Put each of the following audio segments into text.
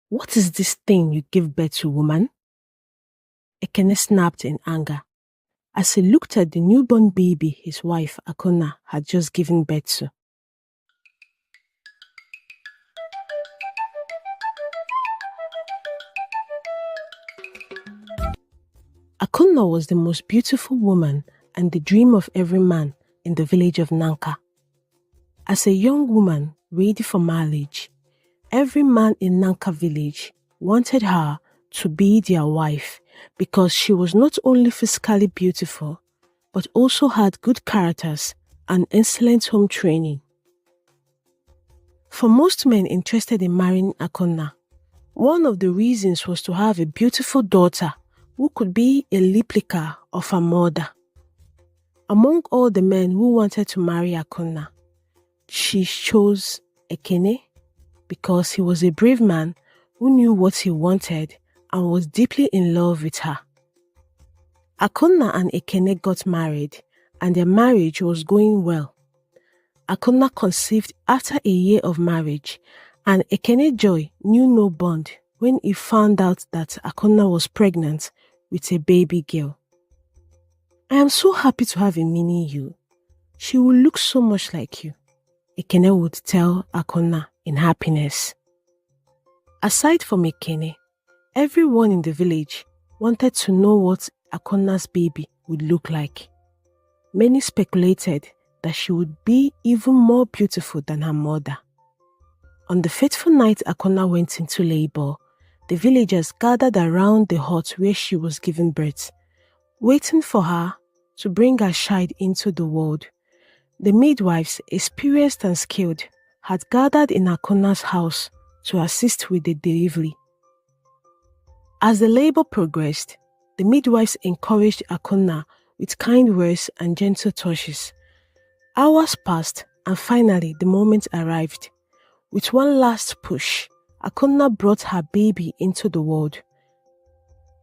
What is this thing you give birth to, woman? Ekene snapped in anger as he looked at the newborn baby his wife, Akona, had just given birth to. Akona was the most beautiful woman and the dream of every man in the village of Nanka. As a young woman ready for marriage, every man in Nanka village wanted her to be their wife because she was not only physically beautiful, but also had good characters and excellent home training. For most men interested in marrying Akona, one of the reasons was to have a beautiful daughter who could be a replica of her mother. Among all the men who wanted to marry Akona, she chose Ekene because he was a brave man who knew what he wanted and was deeply in love with her. Akona and Ekene got married and their marriage was going well. Akona conceived after a year of marriage and Ekene Joy knew no bond when he found out that Akona was pregnant with a baby girl. I am so happy to have a mini you. She will look so much like you, Ekene would tell Akona in happiness. Aside from Ekene, everyone in the village wanted to know what Akona's baby would look like. Many speculated that she would be even more beautiful than her mother. On the fateful night Akona went into labor, the villagers gathered around the hut where she was giving birth, waiting for her to bring her child into the world. The midwives, experienced and skilled, had gathered in Akona's house to assist with the delivery. As the labor progressed, the midwives encouraged Akona with kind words and gentle touches. Hours passed and finally the moment arrived. With one last push, Akona brought her baby into the world.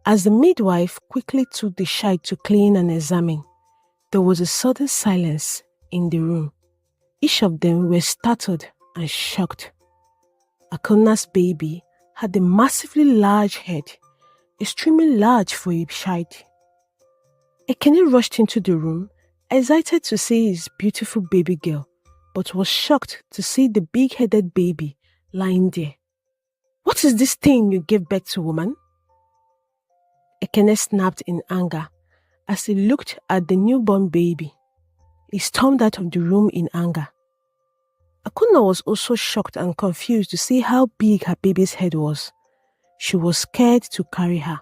As the midwife quickly took the child to clean and examine, there was a sudden silence in the room. Each of them were startled and shocked. Akona's baby had a massively large head, extremely large for a child. Ekene rushed into the room, excited to see his beautiful baby girl, but was shocked to see the big-headed baby lying there. What is this thing you gave birth to, woman? Ekene snapped in anger as he looked at the newborn baby. He stormed out of the room in anger. Akona was also shocked and confused to see how big her baby's head was. She was scared to carry her,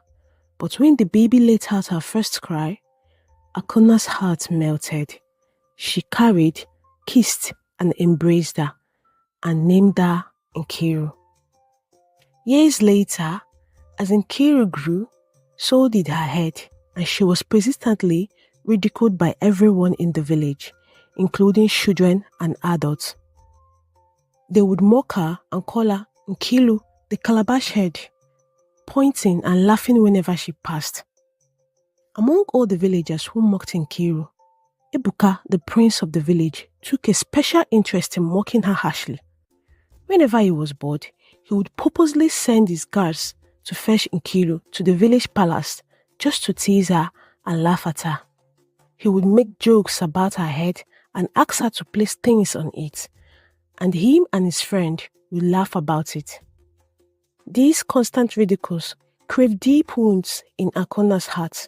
but when the baby let out her first cry, Akona's heart melted. She carried, kissed, and embraced her, and named her Nkiru. Years later, as Nkiru grew, so did her head, and she was persistently ridiculed by everyone in the village, including children and adults. They would mock her and call her Nkilu, the calabash head, pointing and laughing whenever she passed. Among all the villagers who mocked Nkiru, Ebuka, the prince of the village, took a special interest in mocking her harshly. Whenever he was bored, he would purposely send his guards to fetch Nkiru to the village palace just to tease her and laugh at her. He would make jokes about her head and ask her to place things on it, and him and his friend would laugh about it. These constant ridicules created deep wounds in Akona's heart.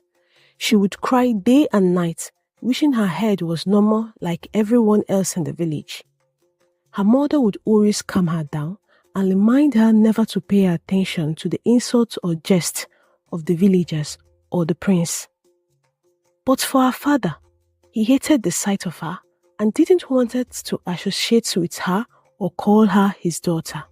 She would cry day and night, wishing her head was normal like everyone else in the village. Her mother would always calm her down and remind her never to pay attention to the insults or jests of the villagers or the prince. But for her father, he hated the sight of her and didn't want it to associate with her or call her his daughter.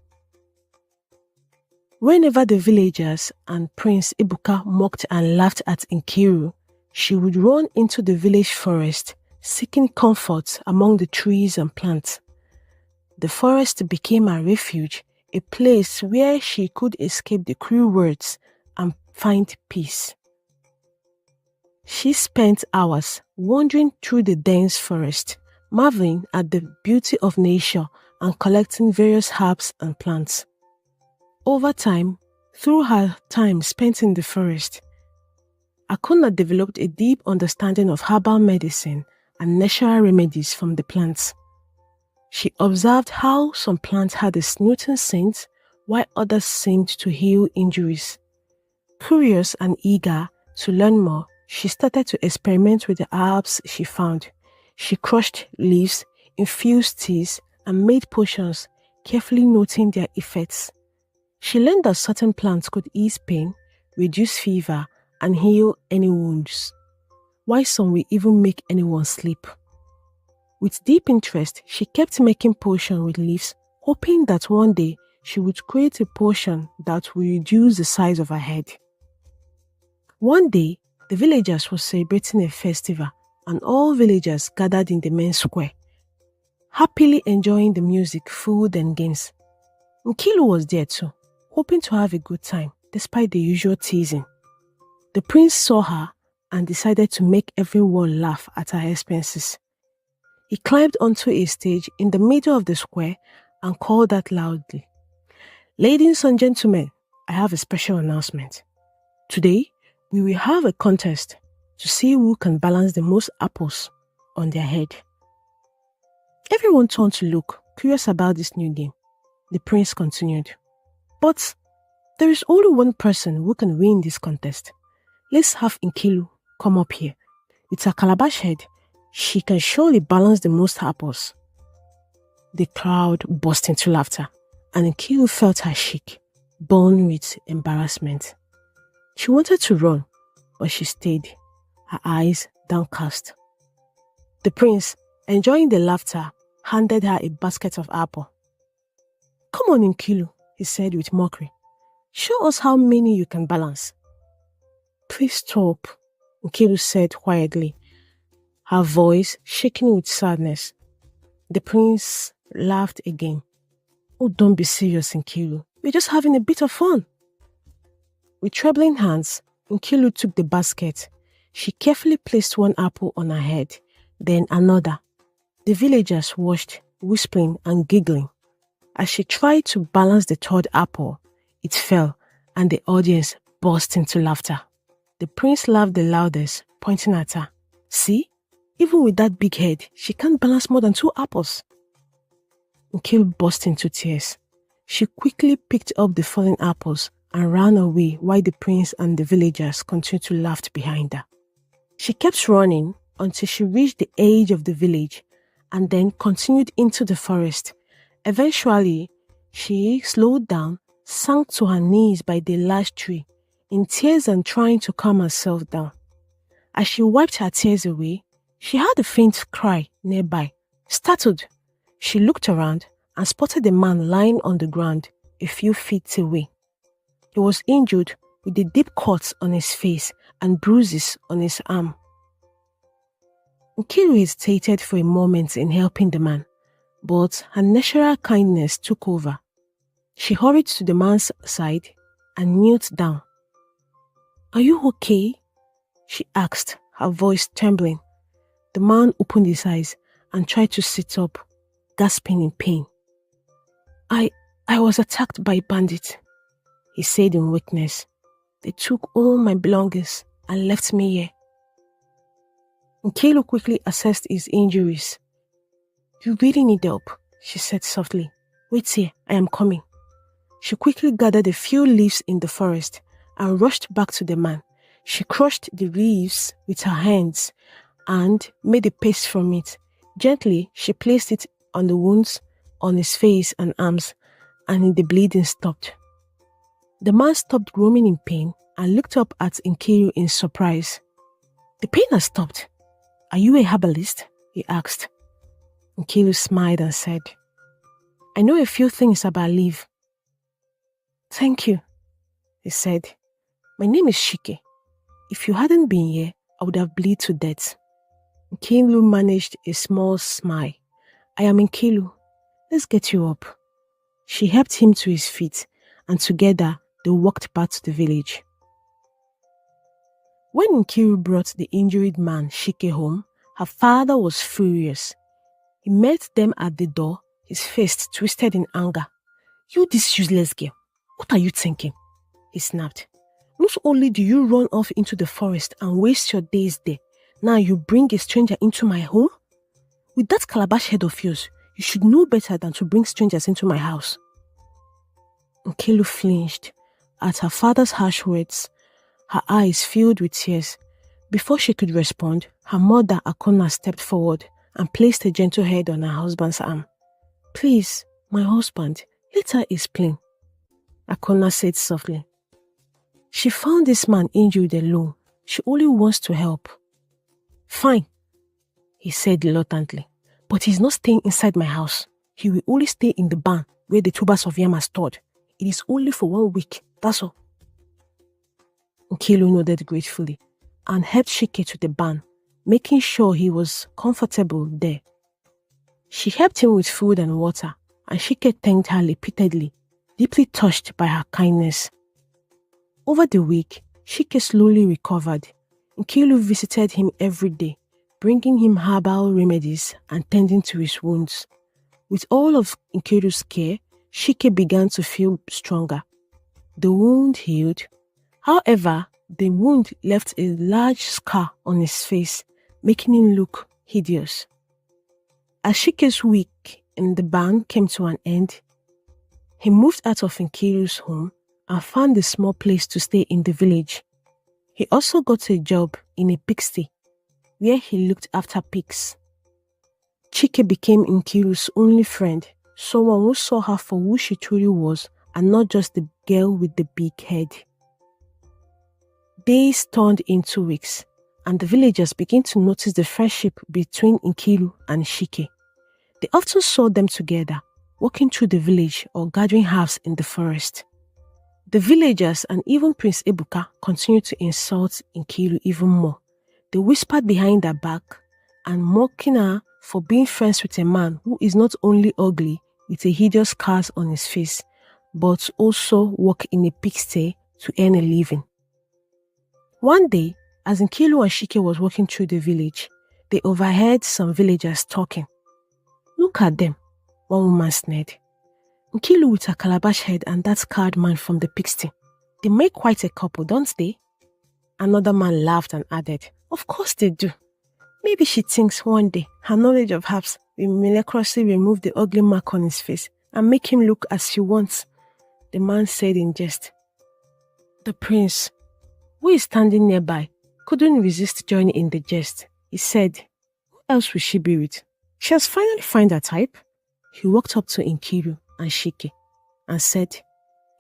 Whenever the villagers and Prince Ibuka mocked and laughed at Nkiru, she would run into the village forest, seeking comfort among the trees and plants. The forest became her refuge, a place where she could escape the cruel words and find peace. She spent hours wandering through the dense forest, marveling at the beauty of nature and collecting various herbs and plants. Over time, through her time spent in the forest, Akuna developed a deep understanding of herbal medicine and natural remedies from the plants. She observed how some plants had a soothing scent while others seemed to heal injuries. Curious and eager to learn more, she started to experiment with the herbs she found. She crushed leaves, infused teas, and made potions, carefully noting their effects. She learned that certain plants could ease pain, reduce fever, and heal any wounds, while some will even make anyone sleep. With deep interest, she kept making potions with leaves, hoping that one day she would create a potion that would reduce the size of her head. One day, the villagers were celebrating a festival, and all villagers gathered in the main square, happily enjoying the music, food, and games. Nkilu was there too, hoping to have a good time despite the usual teasing. The prince saw her and decided to make everyone laugh at her expenses. He climbed onto a stage in the middle of the square and called out loudly, "Ladies and gentlemen, I have a special announcement. Today, we will have a contest to see who can balance the most apples on their head." Everyone turned to look, curious about this new game. The prince continued, "But there is only one person who can win this contest. Let's have Nkilu come up here. With her calabash head, she can surely balance the most apples." The crowd burst into laughter, and Nkilu felt her shake, born with embarrassment. She wanted to run, but she stayed, her eyes downcast. The prince, enjoying the laughter, handed her a basket of apple. "Come on, Nkilu," he said with mockery. "Show us how many you can balance." "Please stop," Nkilu said quietly, her voice shaking with sadness. The prince laughed again. "Oh, don't be serious, Nkilu. We're just having a bit of fun." With trembling hands, Nkilu took the basket. She carefully placed one apple on her head, then another. The villagers watched, whispering and giggling. As she tried to balance the third apple, it fell, and the audience burst into laughter. The prince laughed the loudest, pointing at her. "See? Even with that big head, she can't balance more than 2 apples." Nkilu burst into tears. She quickly picked up the fallen apples and ran away while the prince and the villagers continued to laugh behind her. She kept running until she reached the edge of the village and then continued into the forest. Eventually, she slowed down, sank to her knees by the large tree, in tears and trying to calm herself down. As she wiped her tears away, she heard a faint cry nearby. Startled, she looked around and spotted a man lying on the ground a few feet away. He was injured with a deep cut on his face and bruises on his arm. Nkilu hesitated for a moment in helping the man, but her natural kindness took over. She hurried to the man's side and knelt down. "Are you okay?" she asked, her voice trembling. The man opened his eyes and tried to sit up, gasping in pain. I was attacked by bandits," he said in weakness. "They took all my belongings and left me here." Nkilu quickly assessed his injuries. "You really need help," she said softly. "Wait here, I am coming." She quickly gathered a few leaves in the forest and rushed back to the man. She crushed the leaves with her hands and made a paste from it. Gently, she placed it on the wounds on his face and arms, and the bleeding stopped. The man stopped groaning in pain and looked up at Nkilu in surprise. "The pain has stopped. Are you a herbalist?" he asked. Nkilu smiled and said, "I know a few things about leaf." "Thank you," he said. "My name is Shike. If you hadn't been here, I would have bled to death." Nkilu managed a small smile. "I am Nkilu. Let's get you up." She helped him to his feet, and together they walked back to the village. When Nkiru brought the injured man Shike home, her father was furious. He met them at the door, his face twisted in anger. "You this useless girl, What are you thinking? He snapped. Not only do you run off into the forest and waste your days there, now you bring a stranger into my home? With that calabash head of yours, you should know better than to bring strangers into my house. Nkiru flinched at her father's harsh words. Her eyes filled with tears. Before she could respond, her mother Akona stepped forward and placed a gentle head on her husband's arm. Please, my husband, let her explain, Akona said softly. She found this man injured alone. She only wants to help. Fine, he said reluctantly, but he's not staying inside my house. He will only stay in the barn where the tubers of yam are stored. It is only for 1 week, that's all. Nkiru nodded gratefully and helped Shike to the barn, making sure he was comfortable there. She helped him with food and water, and Shike thanked her repeatedly, deeply touched by her kindness. Over the week, Shike slowly recovered. Nkiru visited him every day, bringing him herbal remedies and tending to his wounds. With all of Nkiru's care, Shike began to feel stronger. The wound healed. However, the wound left a large scar on his face, making him look hideous. As Shike's week in the barn came to an end, he moved out of Nkiru's home and found a small place to stay in the village. He also got a job in a pigsty, where he looked after pigs. Chike became Nkiru's only friend, someone who saw her for who she truly was and not just the girl with the big head. Days turned into weeks, and the villagers began to notice the friendship between Nkiru and Shike. They often saw them together, walking through the village or gathering herbs in the forest. The villagers and even Prince Ebuka continued to insult Nkiru even more. They whispered behind her back and mocking her for being friends with a man who is not only ugly with a hideous scars on his face, but also work in a pigsty to earn a living. One day, as Nkiru and Shike was walking through the village, they overheard some villagers talking. Look at them, one woman sneered. Nkiru with her calabash head and that scarred man from the pigsty. They make quite a couple, don't they? Another man laughed and added, Of course they do. Maybe she thinks one day her knowledge of herbs will miraculously remove the ugly mark on his face and make him look as she wants, the man said in jest. The prince, who is standing nearby, couldn't resist joining in the jest. He said, Who else will she be with? She has finally found her type. He walked up to Nkiru and Shike and said,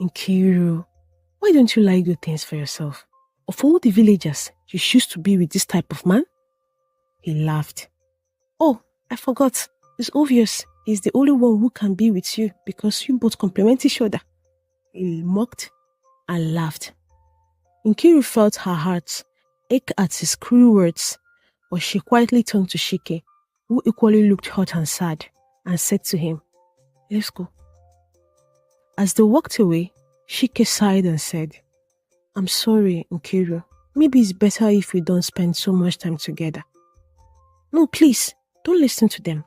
Nkiru, why don't you like do things for yourself? Of all the villagers, you choose to be with this type of man? He laughed. Oh, I forgot. It's obvious. He's the only one who can be with you because you both complement each other. He mocked and laughed. Nkiru felt her heart ache at his cruel words, but she quietly turned to Shike, who equally looked hot and sad, and said to him, Let's go. As they walked away, Shike sighed and said, I'm sorry, Nkiru. Maybe it's better if we don't spend so much time together. No, please, don't listen to them.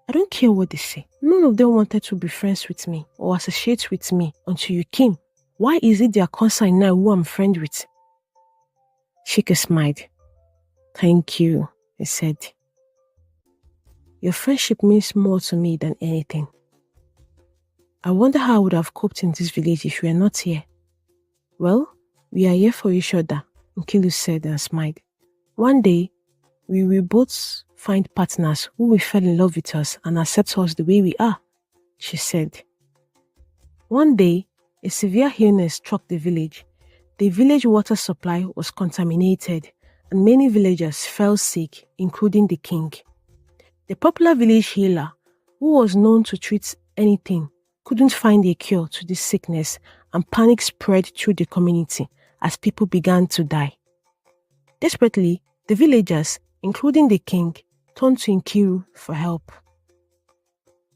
I don't care what they say. None of them wanted to be friends with me or associate with me until you came. Why is it their concern now who I'm friend with? Shike smiled. Thank you, he said. Your friendship means more to me than anything. I wonder how I would have coped in this village if you were not here. Well, we are here for each other, Nkiru said and smiled. One day, we will both find partners who will fall in love with us and accept us the way we are, she said. One day, a severe illness struck the village. The village water supply was contaminated and many villagers fell sick, including the king. The popular village healer, who was known to treat anything, couldn't find a cure to this sickness and panic spread through the community as people began to die. Desperately, the villagers, including the king, turned to Nkiru for help.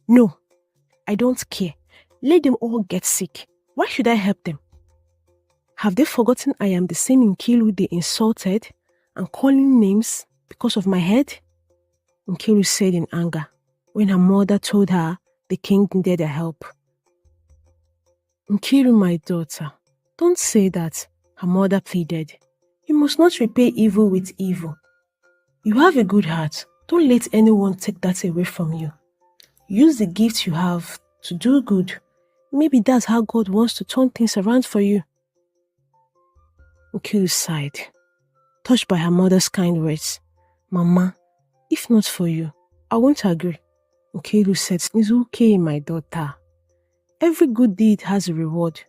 No, I don't care. Let them all get sick. Why should I help them? Have they forgotten I am the same Nkiru they insulted and calling names because of my head? Nkiru said in anger when her mother told her the king needed their help. Nkiru, my daughter, don't say that, her mother pleaded. You must not repay evil with evil. You have a good heart. Don't let anyone take that away from you. Use the gifts you have to do good. Maybe that's how God wants to turn things around for you. Nkiru sighed, touched by her mother's kind words. Mama, if not for you, I won't agree. Nkiru said, It's okay, my daughter. Every good deed has a reward.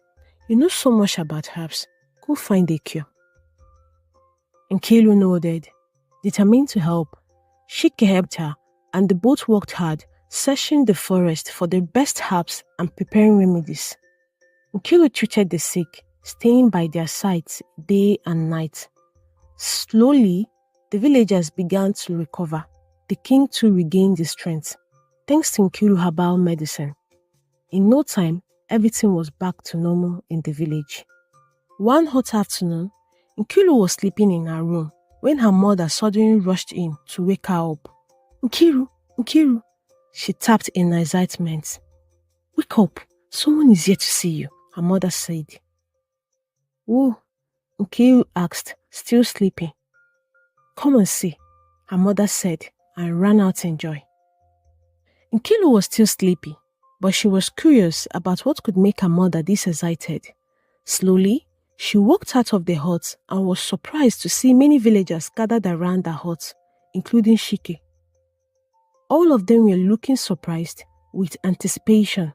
You know so much about herbs. Go find a cure. Nkiru nodded, determined to help. Shike helped her, and they both worked hard, searching the forest for the best herbs and preparing remedies. Nkiru treated the sick, staying by their sides day and night. Slowly, the villagers began to recover. The king too regained his strength, thanks to Nkiru herbal medicine. In no time, everything was back to normal in the village. One hot afternoon, Nkiru was sleeping in her room when her mother suddenly rushed in to wake her up. Nkiru, Nkiru, she tapped in excitement. Wake up, someone is here to see you, her mother said. Who? Nkiru asked, still sleeping. Come and see, her mother said, and ran out in joy. Nkiru was still sleepy, but she was curious about what could make her mother this excited. Slowly, she walked out of the hut and was surprised to see many villagers gathered around the hut, including Shike. All of them were looking surprised with anticipation.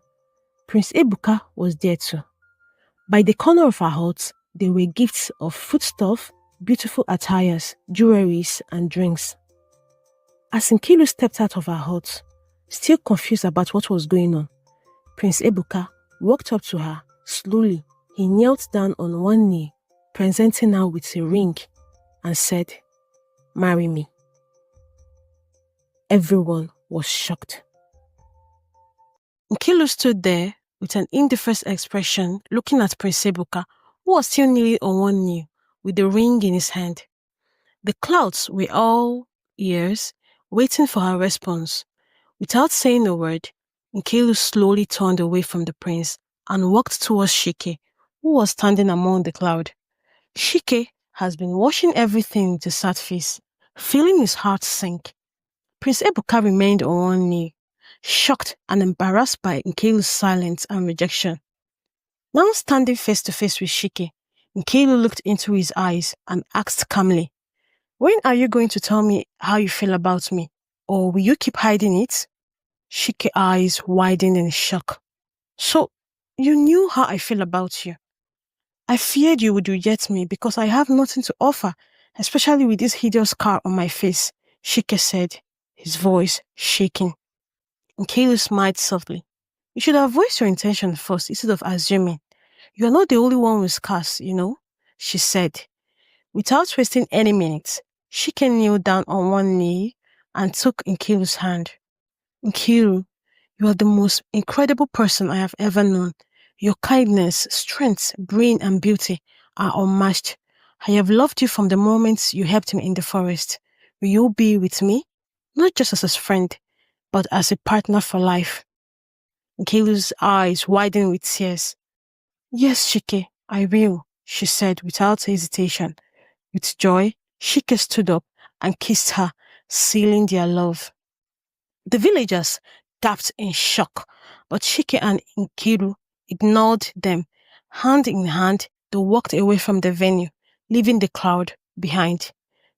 Prince Ebuka was there too. By the corner of her hut, there were gifts of foodstuff, beautiful attires, jewelries, and drinks. As Nkiru stepped out of her hut, still confused about what was going on, Prince Ebuka walked up to her. Slowly, he knelt down on one knee, presenting her with a ring, and said, Marry me. Everyone was shocked. Nkiru stood there with an indifferent expression, looking at Prince Ebuka, who was still kneeling on one knee, with the ring in his hand. The clouds were all ears, waiting for her response. Without saying a word, Nkiru slowly turned away from the prince and walked towards Shike, who was standing among the cloud. Shike has been watching everything with a sad face, feeling his heart sink. Prince Ebuka remained on one knee, shocked and embarrassed by Nkiru's silence and rejection. Now standing face to face with Shike, Nkiru looked into his eyes and asked calmly, When are you going to tell me how you feel about me? Or will you keep hiding it? Shike's eyes widened in shock. So, you knew how I feel about you. I feared you would reject me because I have nothing to offer, especially with this hideous scar on my face, Shike said, his voice shaking. Nkiru smiled softly. You should have voiced your intention first instead of assuming. You are not the only one with scars, you know, she said. Without wasting any minutes, Shike kneeled down on one knee and took Nkiru's hand. Nkiru, you are the most incredible person I have ever known. Your kindness, strength, brain, and beauty are unmatched. I have loved you from the moment you helped me in the forest. Will you be with me? Not just as a friend, but as a partner for life. Nkiru's eyes widened with tears. Yes, Shike, I will, she said without hesitation. With joy, Shike stood up and kissed her, sealing their love. The villagers gasped in shock, but Shike and Nkiru ignored them. Hand in hand, they walked away from the venue, leaving the crowd behind.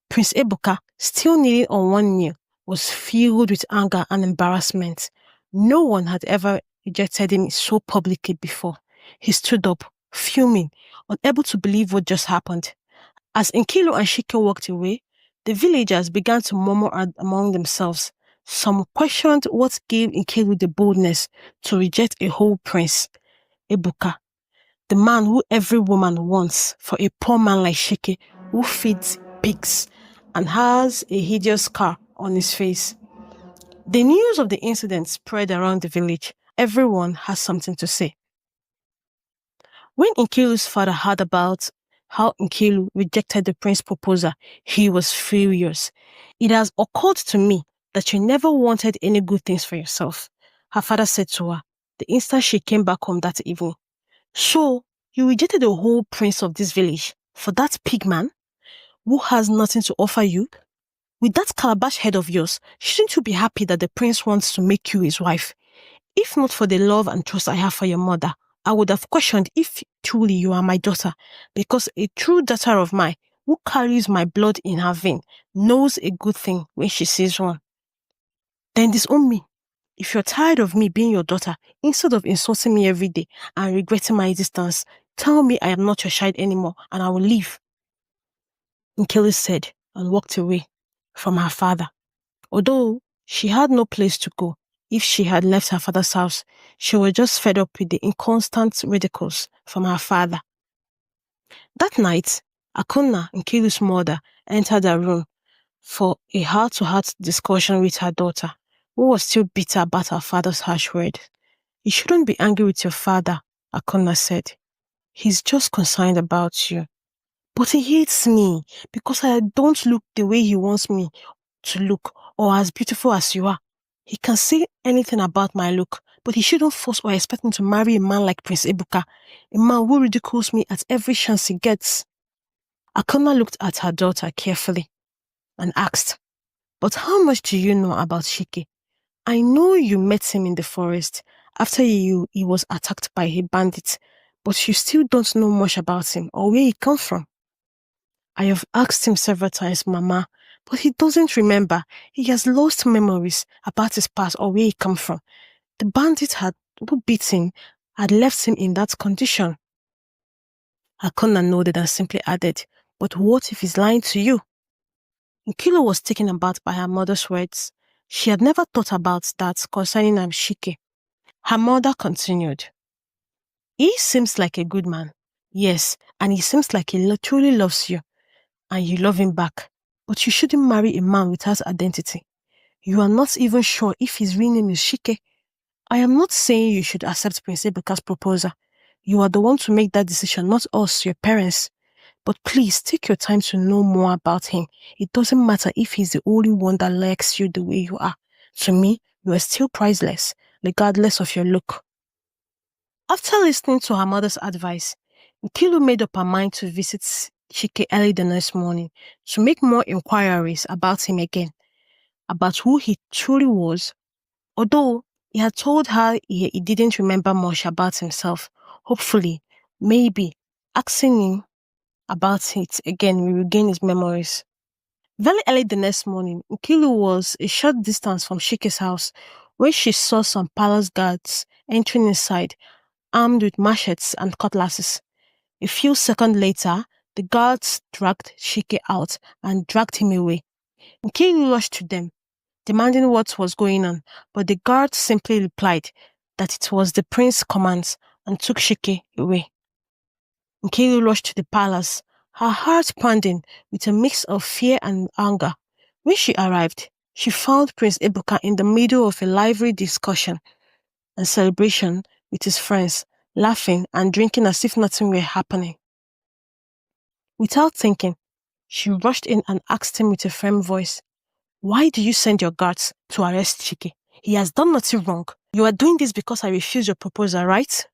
Prince Ebuka, still kneeling on one knee, was filled with anger and embarrassment. No one had ever rejected him so publicly before. He stood up, fuming, unable to believe what just happened. As Nkiru and Shike walked away, the villagers began to murmur among themselves. Some questioned what gave Nkiru the boldness to reject a whole prince, Ebuka, the man who every woman wants, for a poor man like Shike who feeds pigs and has a hideous scar on his face. The news of the incident spread around the village. Everyone has something to say. When Nkiru's father heard about how Nkiru rejected the prince's proposal, he was furious. It has occurred to me that you never wanted any good things for yourself, her father said to her the instant she came back home that evening. So, you rejected the whole prince of this village for that pig man who has nothing to offer you? With that calabash head of yours, shouldn't you be happy that the prince wants to make you his wife? If not for the love and trust I have for your mother, I would have questioned if truly you are my daughter, because a true daughter of mine, who carries my blood in her vein, knows a good thing when she sees one. Then disown me. If you're tired of me being your daughter, instead of insulting me every day and regretting my existence, tell me I am not your child anymore and I will leave. Nkele said and walked away from her father. Although she had no place to go, if she had left her father's house, she was just fed up with the inconstant ridicules from her father. That night, Akuna, Nkilu's mother, entered her room for a heart-to-heart discussion with her daughter, who was still bitter about her father's harsh words. You shouldn't be angry with your father, Akuna said. He's just concerned about you. But he hates me because I don't look the way he wants me to look or as beautiful as you are. He can say anything about my look, but he shouldn't force or expect me to marry a man like Prince Ebuka, a man who ridicules me at every chance he gets. Akona looked at her daughter carefully and asked, but how much do you know about Shike? I know you met him in the forest after he was attacked by a bandit, but you still don't know much about him or where he comes from. I have asked him several times, Mama, but he doesn't remember. He has lost memories about his past or where he comes from. The bandit who beat him had left him in that condition. Akona nodded and simply added, but what if he's lying to you? Nkilo was taken aback by her mother's words. She had never thought about that concerning Shike. Her mother continued, he seems like a good man. Yes, and he seems like he truly loves you, and you love him back. But you shouldn't marry a man without identity. You are not even sure if his real name is Shike. I am not saying you should accept Prince Ebuka's proposal. You are the one to make that decision, not us, your parents. But please, take your time to know more about him. It doesn't matter if he's the only one that likes you the way you are. To me, you are still priceless, regardless of your look. After listening to her mother's advice, Nkilu made up her mind to visit Shike early the next morning to make more inquiries about him again, about who he truly was. Although he had told her he didn't remember much about himself, hopefully, maybe, asking him about it again will regain his memories. Very early the next morning, Nkilu was a short distance from Shike's house when she saw some palace guards entering inside, armed with machetes and cutlasses. A few seconds later, the guards dragged Shike out and dragged him away. Nkilu rushed to them, demanding what was going on, but the guards simply replied that it was the prince's commands and took Shike away. Nkilu rushed to the palace, her heart pounding with a mix of fear and anger. When she arrived, she found Prince Ebuka in the middle of a lively discussion and celebration with his friends, laughing and drinking as if nothing were happening. Without thinking, she rushed in and asked him with a firm voice, why do you send your guards to arrest Chike? He has done nothing wrong. You are doing this because I refused your proposal, right?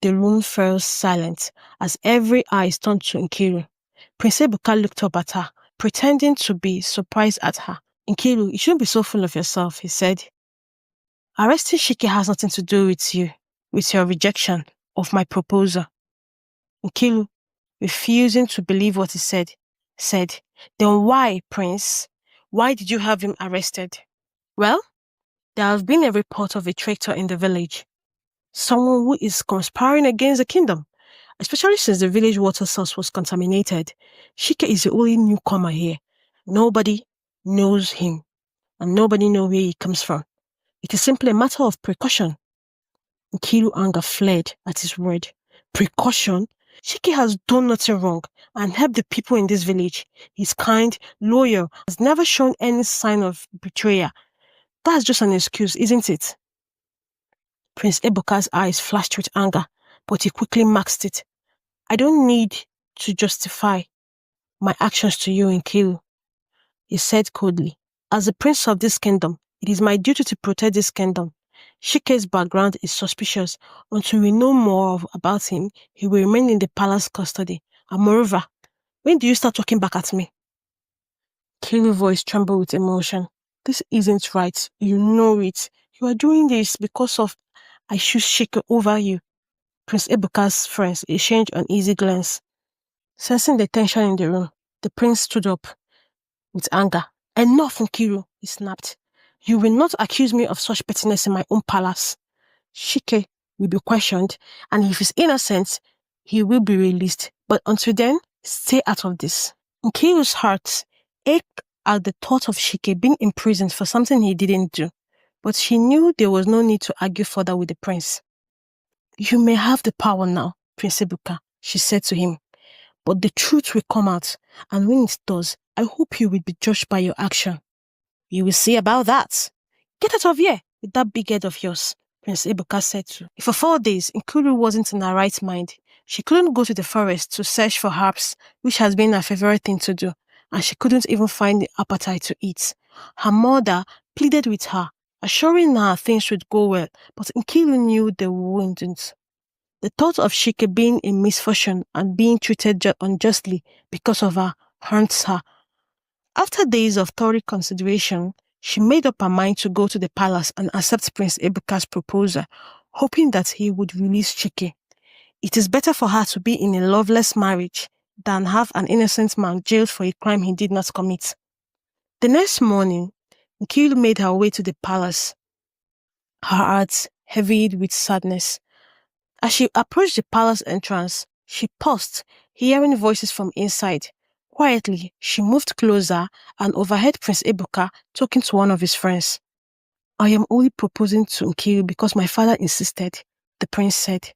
The room fell silent as every eye turned to Nkiru. Prince Ebuka looked up at her, pretending to be surprised at her. Nkiru, you shouldn't be so full of yourself, he said. Arresting Shike has nothing to do with you, with your rejection of my proposal. Nkiru, refusing to believe what he said, then why, Prince? Why did you have him arrested? Well, there has been a report of a traitor in the village. Someone who is conspiring against the kingdom, especially since the village water source was contaminated. Shike is the only newcomer here. Nobody knows him, and nobody knows where he comes from. It is simply a matter of precaution. Nkiru anger fled at his word. Precaution? Shike has done nothing wrong and helped the people in this village. He's kind, loyal, has never shown any sign of betrayal. That's just an excuse, isn't it? Prince Ebuka's eyes flashed with anger, but he quickly masked it. I don't need to justify my actions to you, Nkiru, he said coldly. As the prince of this kingdom, it is my duty to protect this kingdom. Shike's background is suspicious. Until we know more about him, he will remain in the palace custody. And moreover, when do you start talking back at me? Kiru's voice trembled with emotion. This isn't right. You know it. You are doing this because of I choose Shike over you. Prince Ebuka's friends exchanged an easy glance. Sensing the tension in the room, the prince stood up with anger. Enough, Nkiru, he snapped. You will not accuse me of such pettiness in my own palace. Shike will be questioned, and if he's innocent, he will be released. But until then, stay out of this. Nkiru's heart ached at the thought of Shike being imprisoned for something he didn't do, but she knew there was no need to argue further with the prince. You may have the power now, Prince Ebuka, she said to him, but the truth will come out, and when it does, I hope you will be judged by your action. You will see about that. Get out of here with that big head of yours, Prince Ebuka said to. For 4 days, Nkuru wasn't in her right mind. She couldn't go to the forest to search for herbs, which has been her favorite thing to do, and she couldn't even find the appetite to eat. Her mother pleaded with her, assuring her things would go well, but Nkiru knew they wouldn't. The thought of Shike being in misfortune and being treated unjustly because of her haunts her. After days of thorough consideration, she made up her mind to go to the palace and accept Prince Ebuka's proposal, hoping that he would release Shike. It is better for her to be in a loveless marriage than have an innocent man jailed for a crime he did not commit. The next morning, Nkiru made her way to the palace, her heart heavy with sadness. As she approached the palace entrance, she paused, hearing voices from inside. Quietly, she moved closer and overheard Prince Ebuka talking to one of his friends. I am only proposing to Nkiru because my father insisted, the prince said.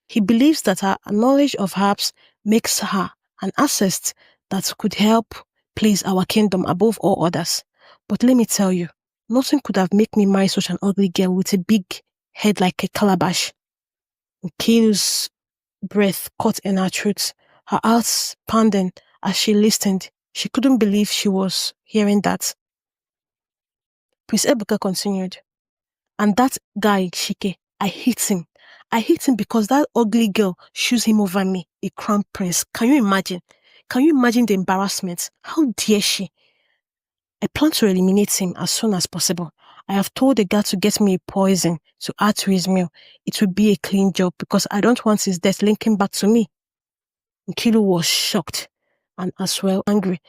He believes that her knowledge of herbs makes her an asset that could help place our kingdom above all others. But let me tell you, nothing could have made me marry such an ugly girl with a big head like a calabash. Nkiru's breath caught in her throat, her heart pounding as she listened. She couldn't believe she was hearing that. Prince Ebuka continued, and that guy, Shike, I hate him. I hate him because that ugly girl chose him over me, a crown prince. Can you imagine? Can you imagine the embarrassment? How dare she? I plan to eliminate him as soon as possible. I have told the guard to get me a poison to add to his meal. It will be a clean job because I don't want his death linking back to me. Nkiru was shocked and as well angry.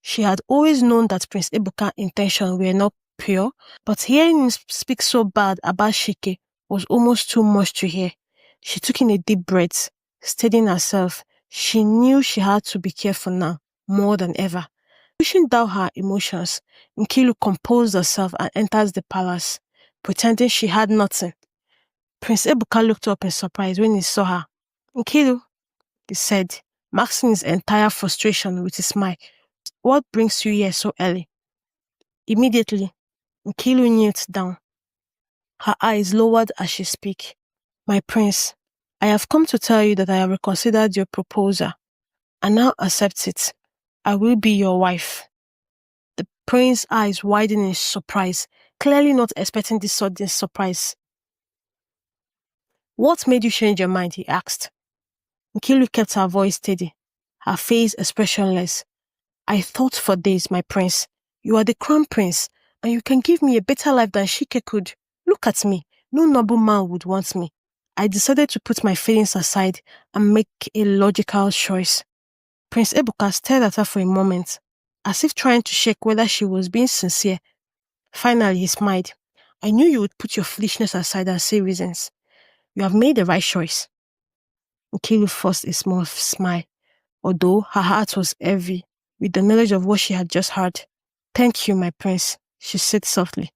She had always known that Prince Ebuka's intentions were not pure, but hearing him speak so bad about Shike was almost too much to hear. She took in a deep breath, steadying herself. She knew she had to be careful now, more than ever. Pushing down her emotions, Nkiru composed herself and entered the palace, pretending she had nothing. Prince Ebuka looked up in surprise when he saw her. Nkiru, he said, masking his entire frustration with a smile. What brings you here so early? Immediately, Nkiru knelt down. Her eyes lowered as she spoke. My prince, I have come to tell you that I have reconsidered your proposal. I now accept it. I will be your wife. The prince's eyes widened in surprise, clearly not expecting this sudden surprise. What made you change your mind? He asked. Nkiru kept her voice steady, her face expressionless. I thought for days, my prince. You are the crown prince, and you can give me a better life than Shike could. Look at me. No noble man would want me. I decided to put my feelings aside and make a logical choice. Prince Ebuka stared at her for a moment, as if trying to check whether she was being sincere. Finally, he smiled. I knew you would put your foolishness aside and say reasons. You have made the right choice. Nkiru forced a small smile, although her heart was heavy with the knowledge of what she had just heard. Thank you, my prince, she said softly.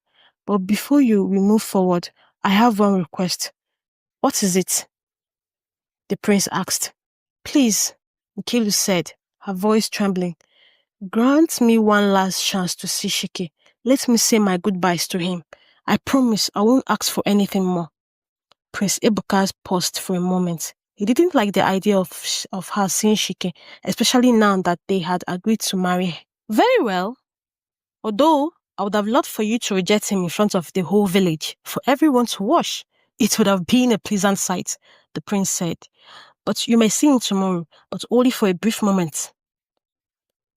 But before we move forward, I have one request. What is it? The prince asked. Please, Nkiru said, her voice trembling. Grant me one last chance to see Shike. Let me say my goodbyes to him. I promise I won't ask for anything more. Prince Ebuka paused for a moment. He didn't like the idea of her seeing Shike, especially now that they had agreed to marry. Very well. Although I would have loved for you to reject him in front of the whole village, for everyone to watch. It would have been a pleasant sight, the prince said. But you may see him tomorrow, but only for a brief moment.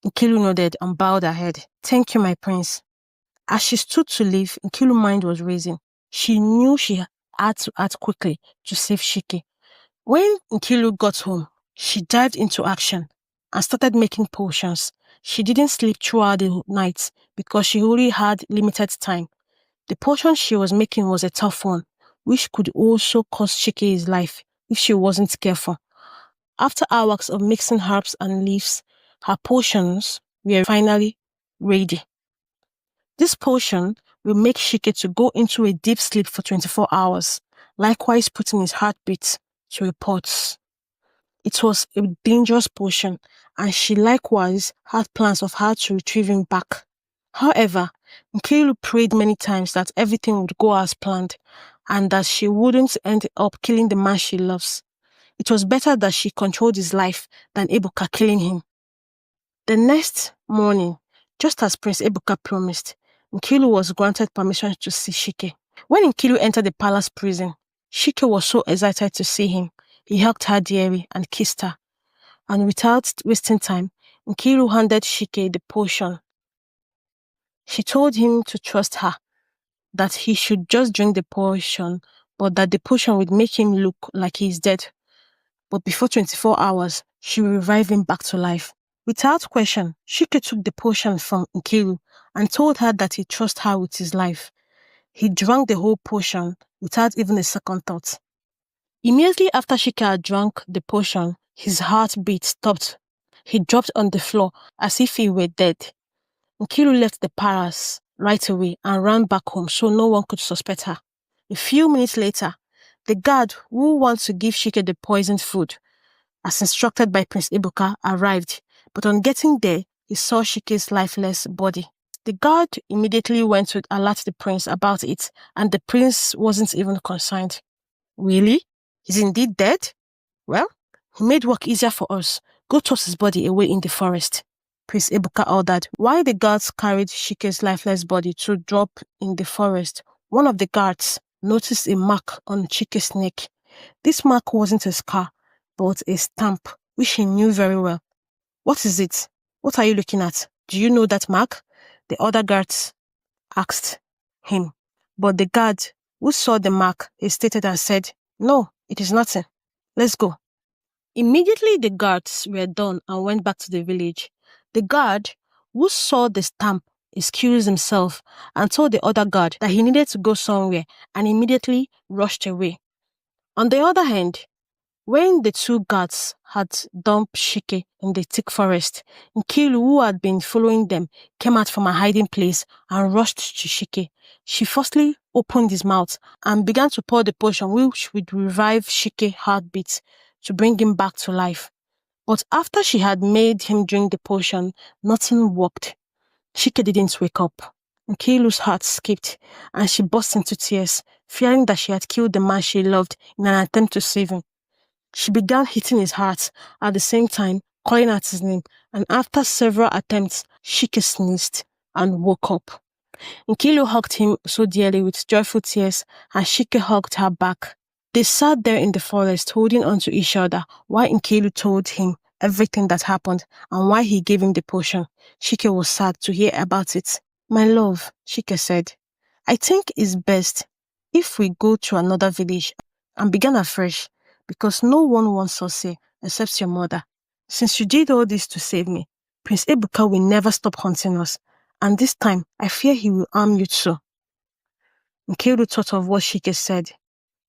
Nkilu nodded and bowed her head. Thank you, my prince. As she stood to leave, Nkilu's mind was racing. She knew she had to act quickly to save Shike. When Nkilu got home, she dived into action and started making potions. She didn't sleep throughout the night because she only had limited time. The potion she was making was a tough one, which could also cost Shike his life if she wasn't careful. After hours of mixing herbs and leaves, her potions were finally ready. This potion will make Shike to go into a deep sleep for 24 hours, likewise putting his heartbeat to reports. It was a dangerous potion, and she likewise had plans of how to retrieve him back. However, Nkilu prayed many times that everything would go as planned, and that she wouldn't end up killing the man she loves. It was better that she controlled his life than Ebuka killing him. The next morning, just as Prince Ebuka promised, Nkilu was granted permission to see Shike. When Nkilu entered the palace prison, Shike was so excited to see him. He hugged her dearly and kissed her. And without wasting time, Nkilu handed Shike the potion. She told him to trust her, that he should just drink the potion, but that the potion would make him look like he is dead. But before 24 hours, she will revive him back to life. Without question, Shike took the potion from Nkilu and told her that he trusts her with his life. He drank the whole potion without even a second thought. Immediately after Shike had drunk the potion, his heartbeat stopped. He dropped on the floor as if he were dead. Nkilu left the palace right away and ran back home so no one could suspect her. A few minutes later, the guard who wanted to give Shike the poisoned food, as instructed by Prince Ebuka, arrived, but on getting there, he saw Shike's lifeless body. The guard immediately went to alert the prince about it, and the prince wasn't even concerned. Really? He's indeed dead? Well, he made work easier for us. Go toss his body away in the forest, Prince Ebuka ordered. While the guards carried Shike's lifeless body to drop in the forest, one of the guards noticed a mark on Shike's neck. This mark wasn't a scar, but a stamp, which he knew very well. What is it? What are you looking at? Do you know that mark? The other guards asked him. But the guard who saw the mark hesitated and said, No, it is nothing. Let's go. Immediately the guards were done and went back to the village. The guard who saw the stamp excused himself and told the other guard that he needed to go somewhere and immediately rushed away. On the other hand, when the two guards had dumped Shike in the thick forest, Nkilu, who had been following them, came out from her hiding place and rushed to Shike. She firstly opened his mouth and began to pour the potion which would revive Shike's heartbeat to bring him back to life. But after she had made him drink the potion, nothing worked. Shike didn't wake up. Nkilu's heart skipped and she burst into tears, fearing that she had killed the man she loved in an attempt to save him. She began hitting his heart, at the same time calling out his name, and after several attempts, Shike sneezed and woke up. Nkilu hugged him so dearly with joyful tears, and Shike hugged her back. They sat there in the forest holding on to each other while Nkilu told him everything that happened and why he gave him the potion. Shike was sad to hear about it. My love, Shike said, I think it's best if we go to another village and begin afresh, because no one wants us here except your mother. Since you did all this to save me, Prince Ebuka will never stop hunting us, and this time I fear he will harm you too. Nkilu thought of what Shike said.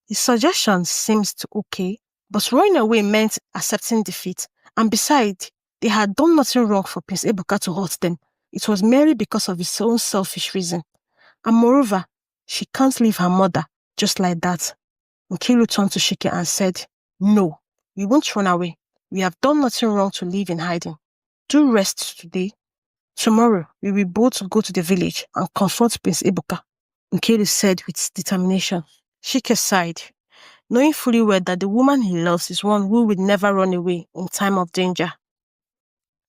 His suggestion seems okay, but running away meant accepting defeat, and besides, they had done nothing wrong for Prince Ebuka to hurt them. It was merely because of his own selfish reason. And moreover, she can't leave her mother just like that. Nkilu turned to Shike and said, No, we won't run away. We have done nothing wrong to live in hiding. Do rest today. Tomorrow, we will both go to the village and confront Prince Ebuka, Nkilu said with determination. Shike sighed, knowing fully well that the woman he loves is one who would never run away in time of danger.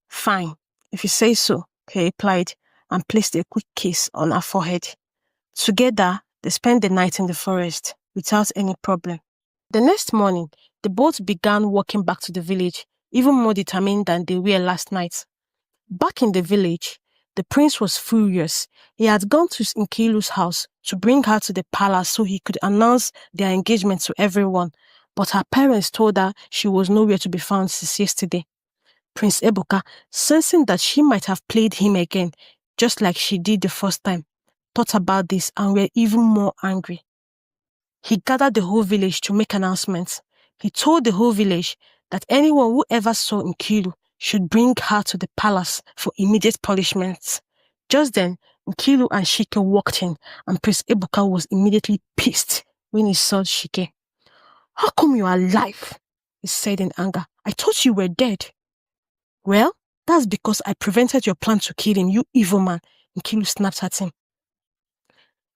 Fine, if you say so, he replied, and placed a quick kiss on her forehead. Together, they spent the night in the forest without any problem. The next morning, the both began walking back to the village, even more determined than they were last night. Back in the village, the prince was furious. He had gone to Nkilu's house to bring her to the palace so he could announce their engagement to everyone, but her parents told her she was nowhere to be found since yesterday. Prince Ebuka, sensing that she might have played him again, just like she did the first time, thought about this and were even more angry. He gathered the whole village to make announcements. He told the whole village that anyone who ever saw Nkilu should bring her to the palace for immediate punishment. Just then, Nkilu and Shike walked in, and Prince Ebuka was immediately pissed when he saw Shike. "How come you are alive?" he said in anger. "I thought you were dead." "Well, that's because I prevented your plan to kill him, you evil man," Nkilu snapped at him.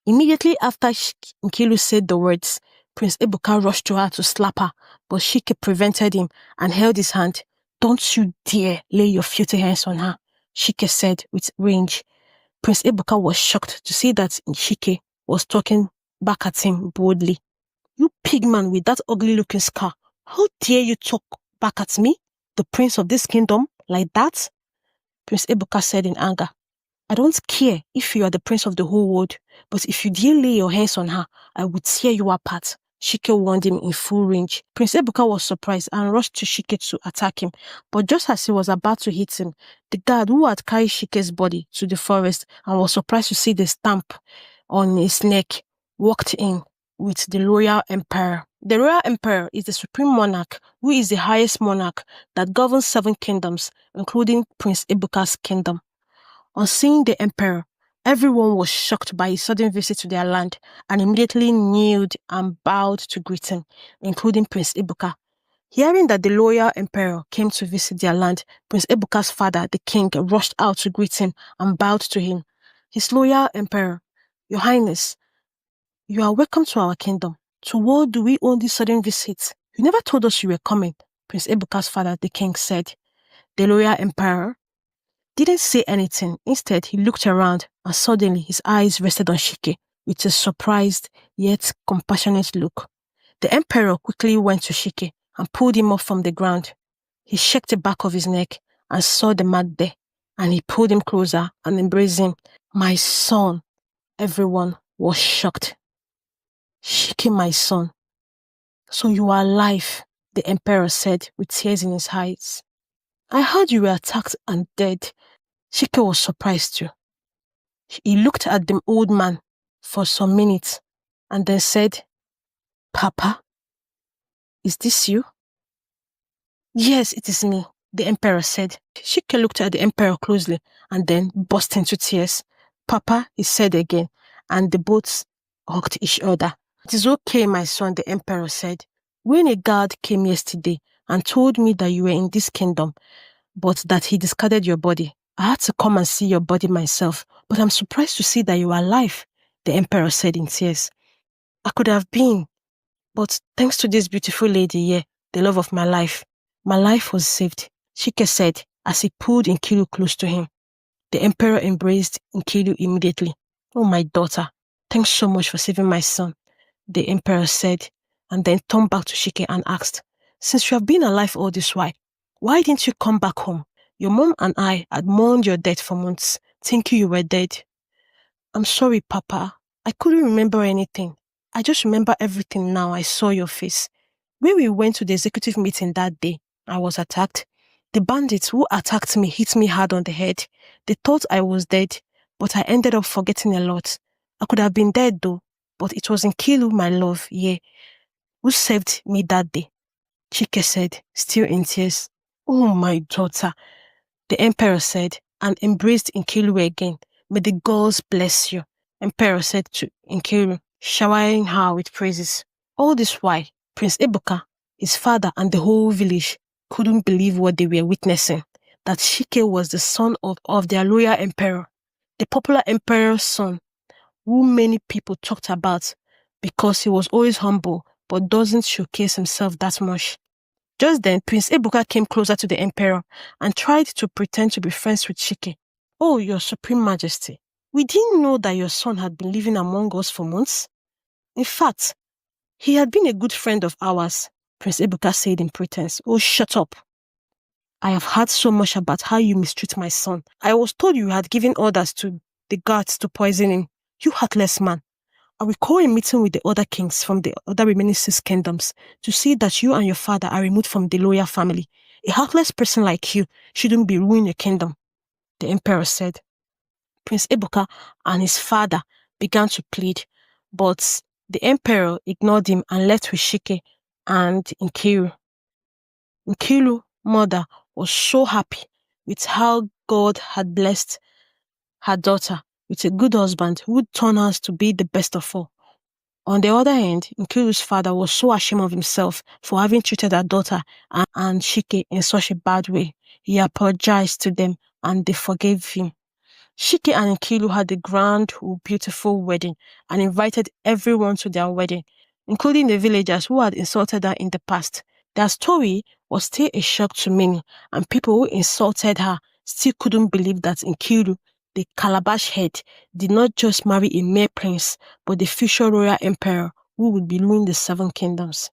Immediately after Nkilu said the words, Prince Ebuka rushed to her to slap her, but Shike prevented him and held his hand. "Don't you dare lay your filthy hands on her," Shike said with rage. Prince Ebuka was shocked to see that Shike was talking back at him boldly. "You pigman with that ugly-looking scar, how dare you talk back at me, the prince of this kingdom, like that?" Prince Ebuka said in anger. "I don't care if you are the prince of the whole world, but if you dare lay your hands on her, I will tear you apart," Shike warned him in full range. Prince Ebuka was surprised and rushed to Shike to attack him, but just as he was about to hit him, the guard who had carried Shike's body to the forest and was surprised to see the stamp on his neck walked in with the royal emperor. The royal emperor is the supreme monarch who is the highest monarch that governs 7 kingdoms, including Prince Ebuka's kingdom. On seeing the emperor, everyone was shocked by his sudden visit to their land and immediately kneeled and bowed to greet him, including Prince Ebuka. Hearing that the loyal emperor came to visit their land, Prince Ebuka's father, the king, rushed out to greet him and bowed to him. "His loyal emperor, Your Highness, you are welcome to our kingdom. To what do we owe this sudden visit? You never told us you were coming," Prince Ebuka's father, the king, said. The loyal emperor didn't say anything. Instead, he looked around and suddenly his eyes rested on Shike with a surprised yet compassionate look. The emperor quickly went to Shike and pulled him up from the ground. He shook the back of his neck and saw the man there, and he pulled him closer and embraced him. "My son," everyone was shocked. "Shike, my son. So you are alive," the emperor said with tears in his eyes. "I heard you were attacked and dead." Shike was surprised too. He looked at the old man for some minutes and then said, "Papa, is this you?" "Yes, it is me," the emperor said. Shike looked at the emperor closely and then burst into tears. "Papa," he said again, and they both hugged each other. "It is okay, my son," the emperor said. "When a guard came yesterday and told me that you were in this kingdom, but that he discarded your body, I had to come and see your body myself, but I'm surprised to see that you are alive," the emperor said in tears. "I could have been, but thanks to this beautiful lady here, the love of my life was saved," Shike said as he pulled Nkilu close to him. The emperor embraced Nkilu immediately. "Oh, my daughter, thanks so much for saving my son," the emperor said, and then turned back to Shike and asked, "Since you have been alive all this while, why didn't you come back home? Your mom and I had mourned your death for months, thinking you were dead." "I'm sorry, Papa. I couldn't remember anything. I just remember everything now I saw your face. When we went to the executive meeting that day, I was attacked. The bandits who attacked me hit me hard on the head. They thought I was dead, but I ended up forgetting a lot. I could have been dead though, but it was Nkilu, my love, yeah, who saved me that day," Chike said, still in tears. "Oh, my daughter," the emperor said, and embraced Nkilu again. "May the gods bless you," emperor said to Nkilu, showering her with praises. All this while, Prince Ebuka, his father, and the whole village couldn't believe what they were witnessing, that Shike was the son of their loyal emperor, the popular emperor's son, who many people talked about because he was always humble but doesn't showcase himself that much. Just then, Prince Ebuka came closer to the emperor and tried to pretend to be friends with Shike. "Oh, your Supreme Majesty, we didn't know that your son had been living among us for months. In fact, he had been a good friend of ours," Prince Ebuka said in pretense. "Oh, shut up. I have heard so much about how you mistreat my son. I was told you had given orders to the guards to poison him. You heartless man. I will call a meeting with the other kings from the other remaining 6 kingdoms to see that you and your father are removed from the loyal family. A heartless person like you shouldn't be ruining your kingdom," the emperor said. Prince Ebuka and his father began to plead, but the emperor ignored him and left with Shike and Nkiru. Nkiru's mother was so happy with how God had blessed her daughter with a good husband who would turn out to be the best of all. On the other hand, Nkiru's father was so ashamed of himself for having treated her daughter and Shike in such a bad way. He apologized to them and they forgave him. Shike and Nkiru had a grand, beautiful wedding and invited everyone to their wedding, including the villagers who had insulted her in the past. Their story was still a shock to many, and people who insulted her still couldn't believe that Nkiru, the Calabash head, did not just marry a mere prince, but the future royal emperor who would be ruling the 7 kingdoms.